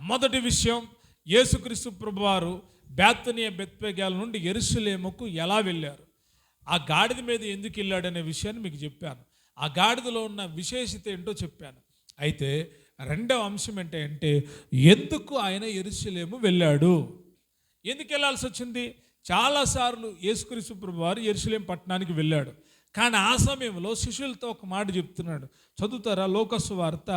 మొదటి విషయం, యేసుక్రీస్తు ప్రభువారు బేతనియ బెత్పేగాల నుండి యెరూషలేముకు ఎలా వెళ్ళారు, ఆ గాడిద మీద ఎందుకు వెళ్ళాడనే విషయాన్ని మీకు చెప్పాను. ఆ గాడిదలో ఉన్న విశేషత ఏంటో చెప్పాను. అయితే రెండవ అంశం ఏంటంటే ఎందుకు ఆయన యెరూషలేము వెళ్ళాడు, ఎందుకు వెళ్ళాల్సి వచ్చింది. చాలాసార్లు యేసుక్రీస్తు ప్రభువారు యెరూషలేం పట్టణానికి వెళ్ళాడు. కానీ ఆ సమయంలో శిష్యులతో ఒక మాట చెప్తున్నాడు. చదువుతారా? లోకాసు వార్త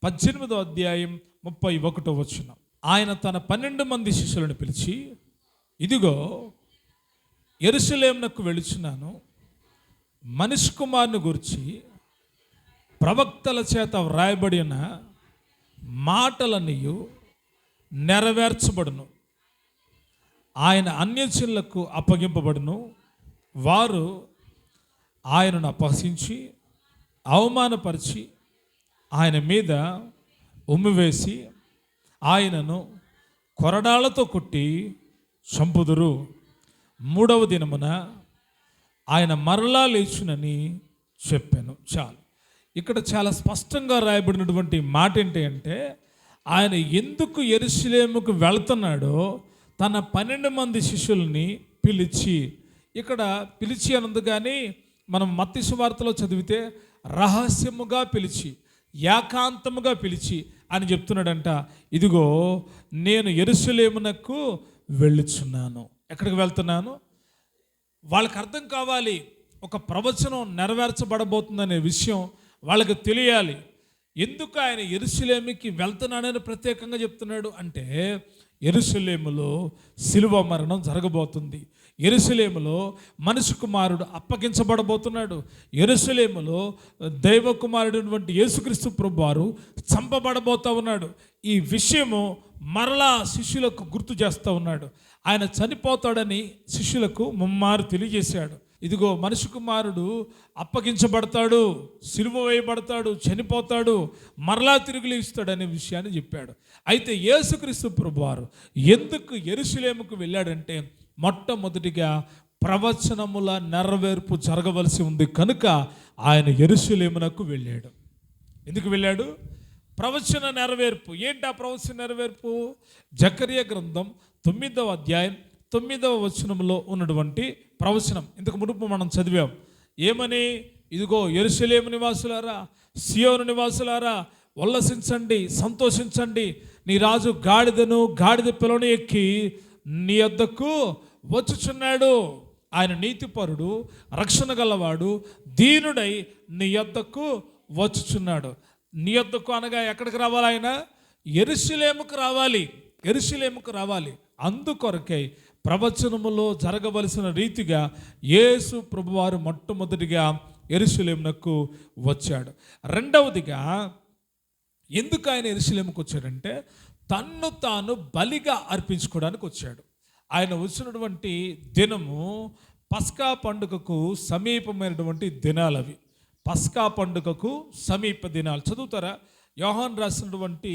18వ అధ్యాయం 31వ వచనం. ఆయన తన 12 మంది శిష్యులను పిలిచి, ఇదిగో యెరూషలేమునకు వెళుచున్నాను, మనిషి కుమారుని గురించి ప్రవక్తల చేత వ్రాయబడిన మాటలన్నీ నెరవేర్చబడును. ఆయన అన్యజనులకు అప్పగింపబడును. వారు ఆయనను అపహసించి అవమానపరిచి ఆయన మీద ఉమ్మివేసి ఆయనను కొరడాలతో కొట్టి చంపుదురు. 3వ దినమున ఆయన మరలా లేచునని చెప్పాను. చాలు. ఇక్కడ చాలా స్పష్టంగా రాయబడినటువంటి మాట ఏంటి అంటే, ఆయన ఎందుకు యెరూషలేముకు వెళ్తున్నాడో తన 12 మంది శిష్యుల్ని పిలిచి, ఇక్కడ పిలిచి అన్నది కానీ మనం మత్తయి సువార్తలో చదివితే రహస్యముగా పిలిచి, ఏకాంతముగా పిలిచి అని చెప్తున్నాడంట. ఇదిగో నేను యెరూషలేమునకు వెళ్ళుచున్నాను. ఎక్కడికి వెళ్తున్నాను? వాళ్ళకి అర్థం కావాలి, ఒక ప్రవచనం నెరవేర్చబడబోతుందనే విషయం వాళ్ళకి తెలియాలి. ఎందుకు ఆయన యెరూషలేముకి వెళ్తున్నాడని ప్రత్యేకంగా చెప్తున్నాడు అంటే, యెరూషలేములో శిలువ మరణం జరగబోతుంది. యెరూషలేములో మనిషి కుమారుడు అప్పగించబడబోతున్నాడు. యెరూషలేములో దైవ కుమారుడైనటువంటి యేసుక్రీస్తు ప్రభువారు చంపబడబోతూ ఉన్నాడు. ఈ విషయము మరలా శిష్యులకు గుర్తు చేస్తూ ఉన్నాడు. ఆయన చనిపోతాడని శిష్యులకు ముమ్మారు తెలియజేశాడు. ఇదిగో మనిషి కుమారుడు అప్పగించబడతాడు, సిలువ వేయబడతాడు, చనిపోతాడు, మరలా తిరిగి లేస్తాడనే విషయాన్ని చెప్పాడు. అయితే యేసుక్రీస్తు ప్రభువారు ఎందుకు యెరూషలేముకు వెళ్ళాడంటే, మొట్టమొదటిగా ప్రవచనముల నెరవేర్పు జరగవలసి ఉంది కనుక ఆయన యెరూషలేమునకు వెళ్ళాడు. ఎందుకు వెళ్ళాడు? ప్రవచన నెరవేర్పు. ఏంటి ఆ ప్రవచన నెరవేర్పు? జకర్యా గ్రంథం 9వ అధ్యాయం 9వ వచనంలో ఉన్నటువంటి ప్రవచనం. ఇంతకు మునుపు మనం చదివాం. ఏమని? ఇదిగో యెరూషలేము నివాసులారా, సియోను నివాసులారా, ఉల్లసించండి, సంతోషించండి, నీ రాజు గాడిద పిల్లను ఎక్కి నీ వద్దకు వచ్చుచున్నాడు. ఆయన నీతిపరుడు, రక్షణ గలవాడు, దీనుడై నీ వద్దకు వచ్చుచున్నాడు. నీ వద్దకు అనగా ఎక్కడికి రావాలి? ఆయన యెరూషలేముకు రావాలి. యెరూషలేముకు రావాలి. అందుకొరకై ప్రవచనములో జరగవలసిన రీతిగా యేసు ప్రభువారు మొట్టమొదటిగా యెరూషలేమునకు వచ్చాడు. రెండవదిగా ఎందుకు ఆయన యెరూషలేముకు వచ్చాడంటే, తన్ను తాను బలిగా అర్పించుకోవడానికి వచ్చాడు. ఆయన వచ్చినటువంటి దినము పస్కా పండుగకు సమీపమైనటువంటి దినాలవి. పస్కా పండుగకు సమీప దినాలు. చదువుతారా? యోహాను రాసినటువంటి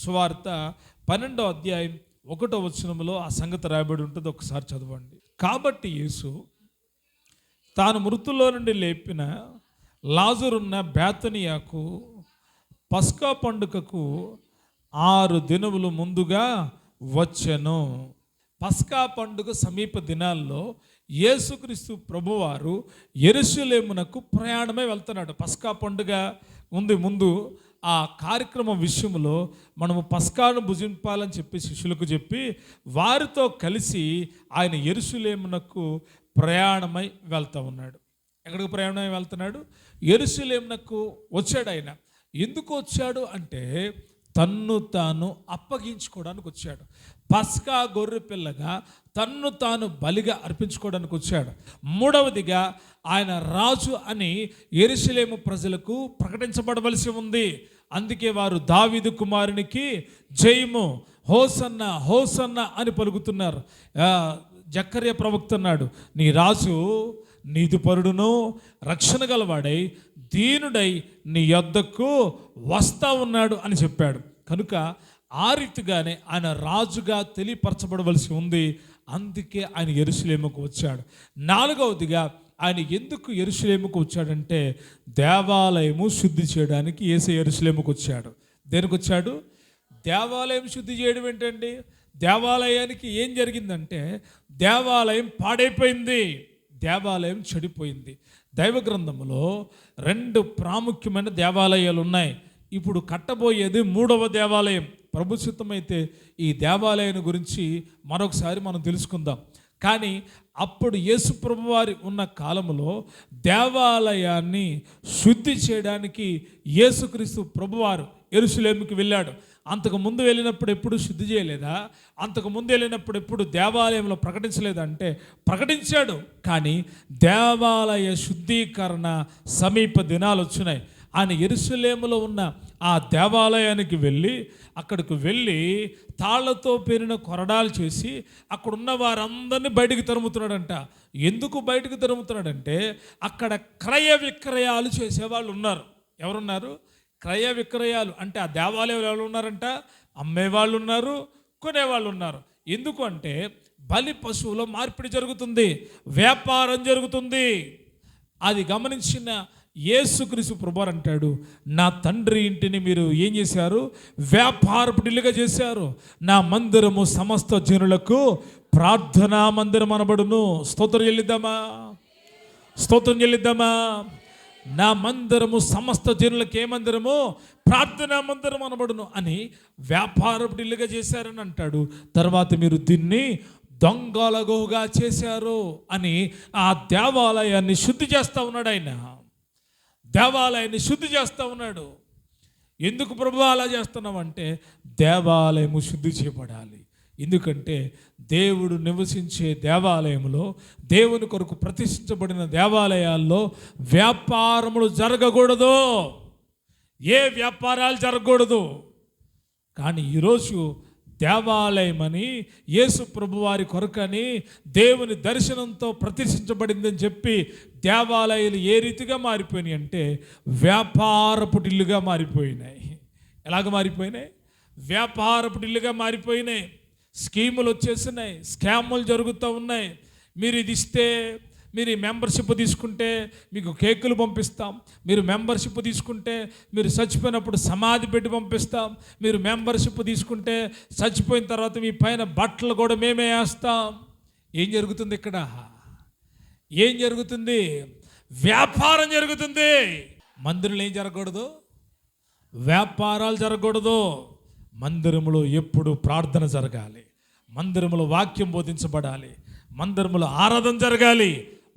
సువార్త 12వ అధ్యాయం 1వ వచనంలో ఆ సంగతి రాయబడి ఉంటుంది. ఒకసారి చదవండి. కాబట్టి యేసు తాను మృతుల్లో నుండి లేపిన లాజరున్న బేతనియాకు పస్కా పండుగకు 6 దినములు ముందుగా వచ్చెను. పస్కా పండుగ సమీప దినాల్లో యేసుక్రీస్తు ప్రభువారు యెరూషలేమునకు ప్రయాణమై వెళ్తున్నాడు. పస్కా పండుగ ఉంది ముందు. ఆ కార్యక్రమం విషయంలో మనము పస్కాను భుజింపాలని చెప్పి శిష్యులకు చెప్పి వారితో కలిసి ఆయన యెరూషలేమునకు ప్రయాణమై వెళ్తూ ఉన్నాడు. ఎక్కడికి ప్రయాణమై వెళ్తున్నాడు? యెరూషలేమునకు వచ్చాడు. ఆయన ఎందుకు వచ్చాడు అంటే, తన్ను తాను అప్పగించుకోవడానికి వచ్చాడు. పస్కా గొర్రె పిల్లగా తన్ను తాను బలిగా అర్పించుకోవడానికి వచ్చాడు. మూడవదిగా ఆయన రాజు అని యెరూషలేము ప్రజలకు ప్రకటించబడవలసి ఉంది. అందుకే వారు దావీదు కుమారునికి జయము, హోసన్న హోసన్న అని పలుకుతున్నారు. జకర్యా ప్రవక్త అన్నాడు, నీ రాజు నీతిపరుడును రక్షణ గలవాడై దీనుడై నీ యొద్దకు వస్తా ఉన్నాడు అని చెప్పాడు. కనుక ఆ రీతిగానే ఆయన రాజుగా తెలియపరచబడవలసి ఉంది. అందుకే ఆయన యెరూషలేముకు వచ్చాడు. నాలుగవదిగా ఆయన ఎందుకు యెరూషలేముకు వచ్చాడంటే, దేవాలయము శుద్ధి చేయడానికి యేసు యెరూషలేముకు వచ్చాడు. దేనికి వచ్చాడు? దేవాలయం శుద్ధి చేయడం ఏంటండి? దేవాలయానికి ఏం జరిగిందంటే దేవాలయం పాడైపోయింది, దేవాలయం చెడిపోయింది. దైవ గ్రంథంలో 2 ప్రాముఖ్యమైన దేవాలయాలు ఉన్నాయి. ఇప్పుడు కట్టబోయేది 3వ దేవాలయం. ప్రభు చిత్తమైతే ఈ దేవాలయం గురించి మరొకసారి మనం తెలుసుకుందాం. కానీ అప్పుడు యేసు ప్రభువారి ఉన్న కాలంలో దేవాలయాన్ని శుద్ధి చేయడానికి యేసుక్రీస్తు ప్రభువారు యెరూషలేముకి వెళ్ళాడు. అంతకుముందు వెళ్ళినప్పుడు ఎప్పుడు శుద్ధి చేయలేదా? అంతకుముందు వెళ్ళినప్పుడు ఎప్పుడు దేవాలయంలో ప్రకటించలేదంటే ప్రకటించాడు. కానీ దేవాలయ శుద్ధీకరణ సమీప దినాలు వచ్చినాయి. ఆయన యెరూషలేములో ఉన్న ఆ దేవాలయానికి అక్కడికి వెళ్ళి తాళ్లతో పేరిన కొరడాలు చేసి అక్కడున్న వారందరినీ బయటికి తరుముతున్నాడంట. ఎందుకు బయటికి తరుముతున్నాడంటే అక్కడ క్రయ విక్రయాలు చేసేవాళ్ళు ఉన్నారు. ఎవరున్నారు? క్రయ విక్రయాలు అంటే ఆ దేవాలయంలో ఎవరు ఉన్నారంట? అమ్మేవాళ్ళు ఉన్నారు, కొనేవాళ్ళు ఉన్నారు. ఎందుకు అంటే బలి పశువులో మార్పిడి జరుగుతుంది, వ్యాపారం జరుగుతుంది. అది గమనించిన యేసుక్రీస్తు ప్రభువారు అంటాడు, నా తండ్రి ఇంటిని మీరు ఏం చేశారు? వ్యాపారపు ఇల్లుగా చేశారు. నా మందిరము సమస్త జనులకు ప్రార్థనా మందిరం అనబడును. స్తోత్రం చెల్లిద్దామా? స్తోత్రం చెల్లిద్దామా? నా మందిరము సమస్త జనులకు ఏ మందిరము? ప్రార్థనా మందిరం అనబడును అని వ్యాపారపు ఇల్లుగా చేశారని అంటాడు. తర్వాత మీరు దీన్ని దొంగలగుగా చేశారు అని ఆ దేవాలయాన్ని శుద్ధి చేస్తూ ఉన్నాడు. ఆయన దేవాలయాన్ని శుద్ధి చేస్తూ ఉన్నాడు. ఎందుకు ప్రభు అలా చేస్తున్నామంటే దేవాలయము శుద్ధి చేయబడాలి. ఎందుకంటే దేవుడు నివసించే దేవాలయంలో, దేవుని కొరకు ప్రతిష్ఠించబడిన దేవాలయాల్లో వ్యాపారములు జరగకూడదు, ఏ వ్యాపారాలు జరగకూడదు. కానీ ఈరోజు దేవాలయమని యేసు ప్రభువారి కొరకని దేవుని దర్శనంతో ప్రతిష్ఠించబడిందని చెప్పి దేవాలయాలు ఏ రీతిగా మారిపోయినాయి అంటే వ్యాపారపు ఇల్లుగా మారిపోయినాయి. ఎలాగ మారిపోయినాయి? వ్యాపారపు ఇల్లుగా మారిపోయినాయి. స్కీములు వచ్చేసినాయి, స్కాములు జరుగుతూ ఉన్నాయి. మీరు ఇది ఇస్తే, మీరు ఈ మెంబర్షిప్ తీసుకుంటే మీకు కేకులు పంపిస్తాం, మీరు మెంబర్షిప్ తీసుకుంటే మీరు చచ్చిపోయినప్పుడు సమాధి పెట్టి పంపిస్తాం, మీరు మెంబర్షిప్ తీసుకుంటే చచ్చిపోయిన తర్వాత మీ పైన బట్టలు కూడా మేమే వేస్తాం. ఏం జరుగుతుంది ఇక్కడ? ఏం జరుగుతుంది? వ్యాపారం జరుగుతుంది. మందిరంలో ఏం జరగకూడదు? వ్యాపారాలు జరగకూడదు. మందిరములో ఎప్పుడు ప్రార్థన జరగాలి, మందిరములో వాక్యం బోధించబడాలి, మందిరములో ఆరాధన జరగాలి,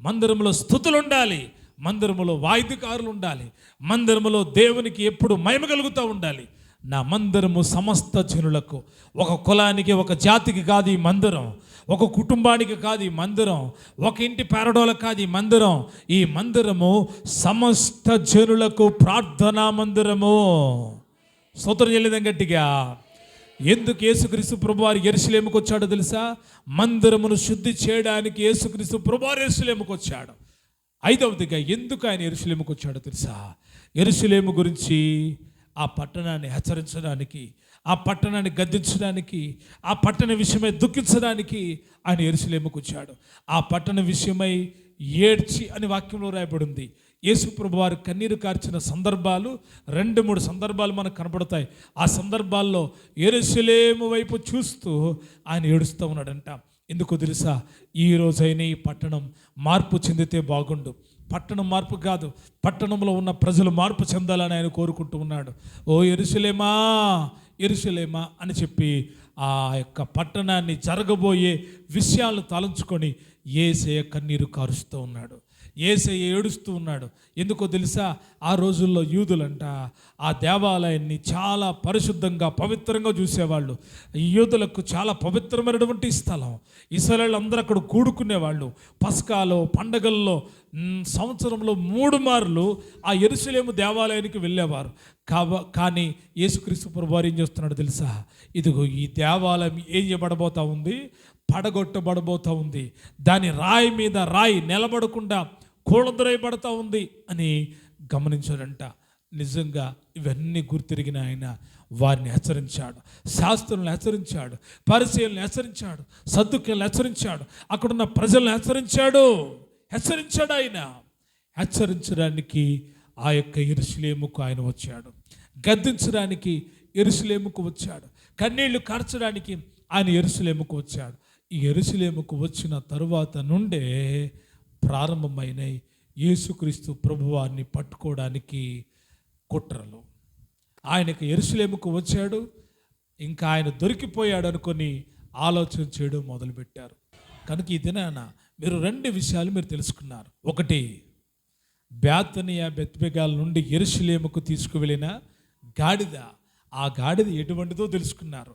మందిరములో స్తుతులు ఉండాలి, మందిరములో వాయిద్యకారులు ఉండాలి, మందిరములో దేవునికి ఎప్పుడు మహిమ కలుగుతూ ఉండాలి. నా మందిరము సమస్త జనులకు, ఒక కులానికి ఒక జాతికి కాదు ఈ మందిరం, ఒక కుటుంబానికి కాదు ఈ మందిరం, ఒక ఇంటి పేరడోలకు కాదు ఈ మందిరం. ఈ మందిరము సమస్త జనులకు ప్రార్థనా మందిరము. స్తోత్రం చెల్లిద్దాం గట్టిగా. ఎందుకు యేసుక్రీస్తు ప్రభువారు యెరూషలేముకు వచ్చాడో తెలుసా? మందిరమును శుద్ధి చేయడానికి యేసుక్రీస్తు ప్రభువారు యెరూషలేముకు వచ్చాడు. 5వదిగా ఎందుకు ఆయన యెరూషలేముకు వచ్చాడో తెలుసా? యెరూషలేము గురించి, ఆ పట్టణాన్ని హెచ్చరించడానికి, ఆ పట్టణాన్ని గద్దించడానికి, ఆ పట్టణ విషయమై దుఃఖించడానికి ఆయన యెరూషలేముకు వచ్చాడు. ఆ పట్టణ విషయమై ఏడ్చి అని వాక్యంలో రాయబడింది. యేసు ప్రభువారు కన్నీరు కార్చిన సందర్భాలు 2-3 సందర్భాలు మనకు కనబడతాయి. ఆ సందర్భాల్లో యెరూషలేము వైపు చూస్తూ ఆయన ఏడుస్తూ ఉన్నాడంట. ఎందుకో తెలుసా? ఈ రోజైనా ఈ పట్టణం మార్పు చెందితే బాగుండు. పట్టణం మార్పు కాదు, పట్టణంలో ఉన్న ప్రజలు మార్పు చెందాలని ఆయన కోరుకుంటూ ఉన్నాడు. ఓ యెరూషలేమా, యెరూషలేమా అని చెప్పి ఆ యొక్క పట్టణాన్ని జరగబోయే విషయాలను తలంచుకొని యేసయ్య కన్నీరు కారుస్తూ ఉన్నాడు, యేసయ్య ఏడుస్తూ ఉన్నాడు. ఎందుకో తెలుసా? ఆ రోజుల్లో యూదులంట ఆ దేవాలయాన్ని చాలా పరిశుద్ధంగా పవిత్రంగా చూసేవాళ్ళు. యూదులకు చాలా పవిత్రమైనటువంటి స్థలం. ఇశ్రాయేలు అందరూ అక్కడ కూడుకునేవాళ్ళు. పస్కాలో, పండగల్లో సంవత్సరంలో 3 మార్లు ఆ యెరూషలేము దేవాలయానికి వెళ్ళేవారు. కానీ యేసుక్రీస్తు ప్రభువారు ఏం చేస్తున్నాడు తెలుసా? ఇదిగో ఈ దేవాలయం ఏం చేయబడబోతా ఉంది? పడగొట్టబడబోతూ ఉంది. దాని రాయి మీద రాయి నిలబడకుండా కూలద్రోయబడతా ఉంది అని గమనించాడంట. నిజంగా ఇవన్నీ గుర్తిరిగిన ఆయన వారిని హెచ్చరించాడు, శాస్త్రులను హెచ్చరించాడు, పరిసయ్యులను హెచ్చరించాడు, సద్దుకయ్యులను హెచ్చరించాడు, అక్కడున్న ప్రజలను హెచ్చరించాడు. ఆయన హెచ్చరించడానికి ఆ యొక్క యెరూషలేముకు ఆయన వచ్చాడు. గద్దించడానికి యెరూషలేముకు వచ్చాడు. కన్నీళ్లు కార్చడానికి ఆయన యెరూషలేముకు వచ్చాడు. ఈ యెరూషలేముకు వచ్చిన తరువాత నుండే ప్రారంభమైన యేసుక్రీస్తు ప్రభువారిని పట్టుకోవడానికి కుట్రలు. ఆయనకు యెరూషలేముకు వచ్చాడు, ఇంకా ఆయన దొరికిపోయాడు అనుకొని ఆలోచన చేయడం మొదలుపెట్టారు. కనుక ఈ దినాన మీరు 2 విషయాలు మీరు తెలుసుకున్నారు. ఒకటి, బేతనియ బెత్బెగాల నుండి యెరూషలేముకు తీసుకువెళ్ళిన గాడిద. ఆ గాడిద ఎటువంటిదో తెలుసుకున్నారు.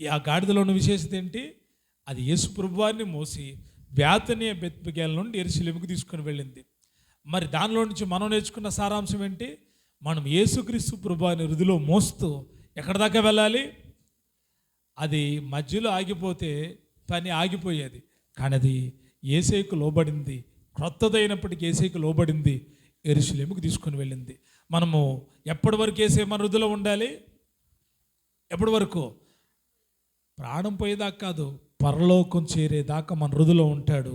ఆ గాడిదలో ఉన్న విశేషత ఏంటి? అది యేసు ప్రభువారిని మోసి బేతనియ బెత్బెగాల నుండి యెరూషలేముకు తీసుకుని వెళ్ళింది. మరి దానిలో నుంచి మనం నేర్చుకున్న సారాంశం ఏంటి? మనం యేసుక్రీస్తు ప్రభువారిని హృదయలో మోస్తూ ఎక్కడి దాకా వెళ్ళాలి? అది మధ్యలో ఆగిపోతే పని ఆగిపోయేది. కానీ అది యేసయ్యకు లోబడింది, క్రొత్తదైనప్పటికీ యేసయ్యకు లోబడింది, యెరూషలేముకు తీసుకొని వెళ్ళింది. మనము ఎప్పటి వరకు యేసయ్య మన హృదయలో ఉండాలి? ఎప్పటి వరకు? ప్రాణం పోయేదాకా కాదు, పరలోకం చేరేదాకా మన హృదయలో ఉంటాడు.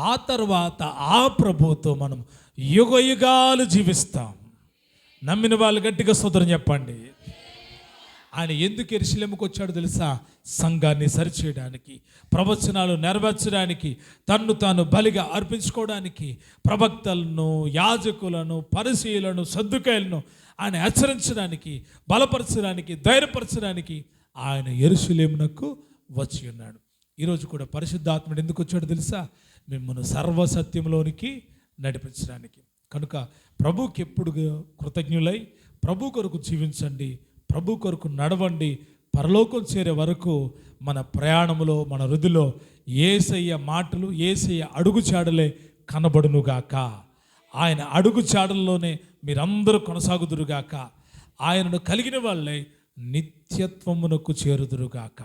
ఆ తర్వాత ఆ ప్రభువుతో మనం యుగ యుగాలు జీవిస్తాం. నమ్మిన వాళ్ళు గట్టిగా స్తోత్రం చెప్పండి. ఆయన ఎందుకు యెరూషలేముకు వచ్చాడో తెలుసా? సంఘాన్ని సరిచేయడానికి, ప్రవచనాలు నెరవేర్చడానికి, తన్ను తాను బలిగా అర్పించుకోవడానికి, ప్రవక్తలను, యాజకులను, పరిసయ్యులను, సద్దుకాయులను ఆయన హెచ్చరించడానికి, బలపరచడానికి, ధైర్యపరచడానికి ఆయన యెరూషలేమునకు వచ్చి ఉన్నాడు. ఈరోజు కూడా పరిశుద్ధాత్ముడు ఎందుకు వచ్చాడో తెలుసా? మిమ్మల్ని సర్వసత్యంలోనికి నడిపించడానికి. కనుక ప్రభువుకి ఎప్పుడు కృతజ్ఞులై ప్రభు కొరకు జీవించండి, ప్రభు కొరకు నడవండి. పరలోకం చేరే వరకు మన ప్రయాణంలో, మన హృదయలో యేసయ్య మాటలు, యేసయ్య అడుగుచాడలే కనబడునుగాక. ఆయన అడుగుచాడల్లోనే మీరందరూ కొనసాగుదురుగాక. ఆయనను కలిగిన వాళ్ళే నిత్యత్వమునకు చేరుదురుగాక.